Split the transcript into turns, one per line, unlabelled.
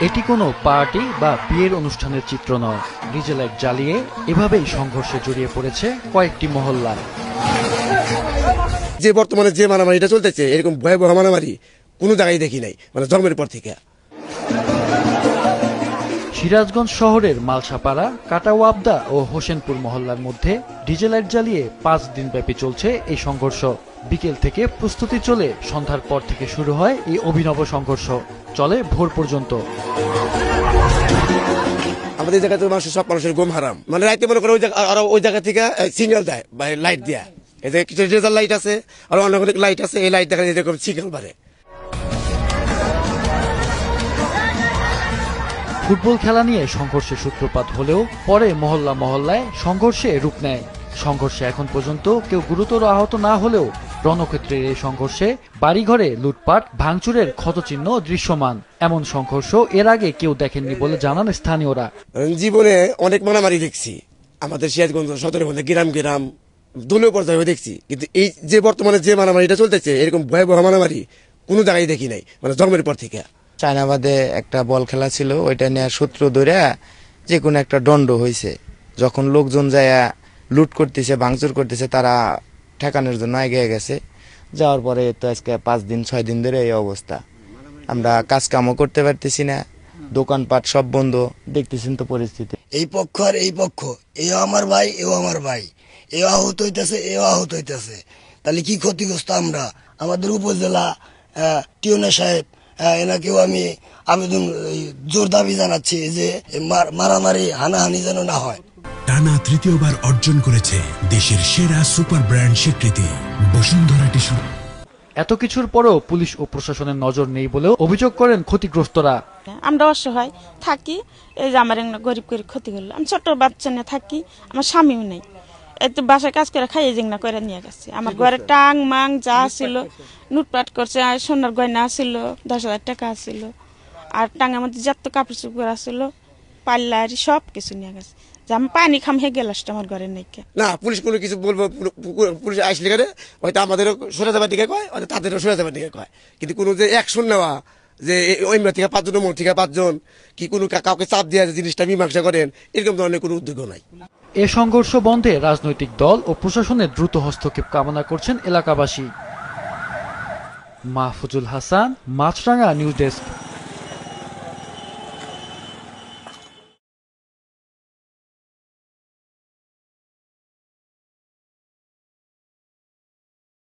এটি কোনো পার্টি বা বিয়ের অনুষ্ঠানের চিত্র নয়। ডিজে লাইট জ্বালিয়ে এভাবেই সংঘর্ষে জড়িয়ে পড়েছে কয়েকটি মহল্লা।
যে বর্তমানে যে মারামারিটা চলতেছে এরকম ভয়াবহ মারামারি কোনো জায়গায় দেখি নাই, মানে জন্মের পর থেকে।
সিরাজগঞ্জ শহরের মালসাপাড়া, কাটাওয়াবদা ও হোসেনপুর মহল্লার মধ্যে ডিজে লাইট জ্বালিয়ে 5 দিন ব্যাপী চলছে এই সংঘর্ষ। বিকেল থেকে প্রস্তুতি চলে সন্ধ্যার পর থেকে শুরু হয় এই অভিনব সংঘর্ষ, চলে ভোর পর্যন্ত।
আমাদের জায়গাতে সব মানুষের ঘুম হারাম, মানে রাইতে মনে করে ওই জায়গা থেকে সিগন্যাল দেয় বা লাইট দেয়া। এতে কিছু ডিজিটাল লাইট আছে আর অনেক অনেক লাইট আছে, এই লাইট দেখা যায় এরকম সিগন্যাল বাড়ে।
ফুটবল খেলা নিয়ে সংঘর্ষের সূত্রপাত হলেও পরে মহল্লা মহল্লায় সংঘর্ষে রূপ নেয়। সংঘর্ষে এখন পর্যন্ত কেউ গুরুতর আহত না হলেও রণক্ষেত্রের এই সংঘর্ষে বাড়িঘরে লুটপাট, ভাঙচুরের ক্ষতচিহ্ন দৃশ্যমান। এমন সংঘর্ষ এর আগে কেউ দেখেননি বলে জানান স্থানীয়রা।
জীবনে অনেক মারামারি দেখছি, আমাদের সিরাজগঞ্জ সদরের মধ্যে গ্রাম গ্রাম দলীয় পর্যায়ে দেখছি, কিন্তু এই যে বর্তমানে যে মারামারিটা চলতেছে এরকম ভয়াবহ মারামারি কোনো জায়গায় দেখি নাই, মানে জন্মের পর থেকে।
চায়নাবাদে একটা বল খেলা ছিল, ওইটা নিয়ে সূত্র ধরে যে কোনো একটা দণ্ড হয়েছে। যখন লোকজন যায় লুট করতেছে, ভাঙচুর করতেছে, তারা ঠেকানোর জন্য এগিয়ে গেছে। যাওয়ার পরে তো আজকে 5 দিন 6 দিন ধরে এই অবস্থা। আমরা কাজ কামও করতে পারতেছি না, দোকানপাট সব বন্ধ, দেখতেছেন তো পরিস্থিতি।
এই পক্ষ আর এই পক্ষ, এও আমার ভাই এও আমার ভাই, এও আহত হইতেছে এও আহত হইতেছে। তাহলে কি ক্ষতিগ্রস্ত আমরা? আমাদের উপজেলা টিউনা সাহেব এনাকেও আমি আবেদন জোর দাবি জানাচ্ছি যে মারামারি হানাহানি যেন না হয়।
টানা তৃতীয়বার অর্জন করেছে দেশের সেরা সুপার ব্র্যান্ড স্বীকৃতি বসুন্ধরা টিস্যু।
এত কিছুর পরেও পুলিশ ও প্রশাসনের নজর নেই বলেও অভিযোগ করেন ক্ষতিগ্রস্তরা।
আমরা অসহায় থাকি, এই যে আমার গরিব গরিব ক্ষতি করলো। আমি ছোট বাচ্চা নিয়ে থাকি, আমার স্বামীও নেই। এত বাসায় কাজ করে খাইয়ে জিংনা করে নিয়ে গেছে। আমার ঘরে টাং মাং যা ছিল লুটপাট করছে। আর সোনার গয়না ছিল, 10,000 টাকা ছিল, আর টাঙ্গার মধ্যে যত কাপড় চোপড় ছিল পাল্লা সব কিছু নিয়ে গেছে। যে আমি পানি খাম হে গেলাসটা আমার ঘরে নেই।
না পুলিশ কোনো কিছু বলবো, পুলিশ আসলে গেলে হয়তো আমাদেরও সরে যাবার দিকে কয়, হয়তো তাদেরও সরে যাবার দিকে কয়, কিন্তু কোনো যে অ্যাকশন নেওয়া যে ওই থেকে 5 জন মোট থেকে 5 জন কি কোনো কাউকে চাপ দিয়ে জিনিসটা মীমাংসা করেন, এরকম ধরনের কোনো উদ্যোগ নাই।
এ সংঘর্ষ বন্ধে রাজনৈতিক দল ও প্রশাসনের দ্রুত হস্তক্ষেপ কামনা করছেন এলাকাবাসী। মাহফুজুল হাসান, মাছরাঙা নিউজ ডেস্ক।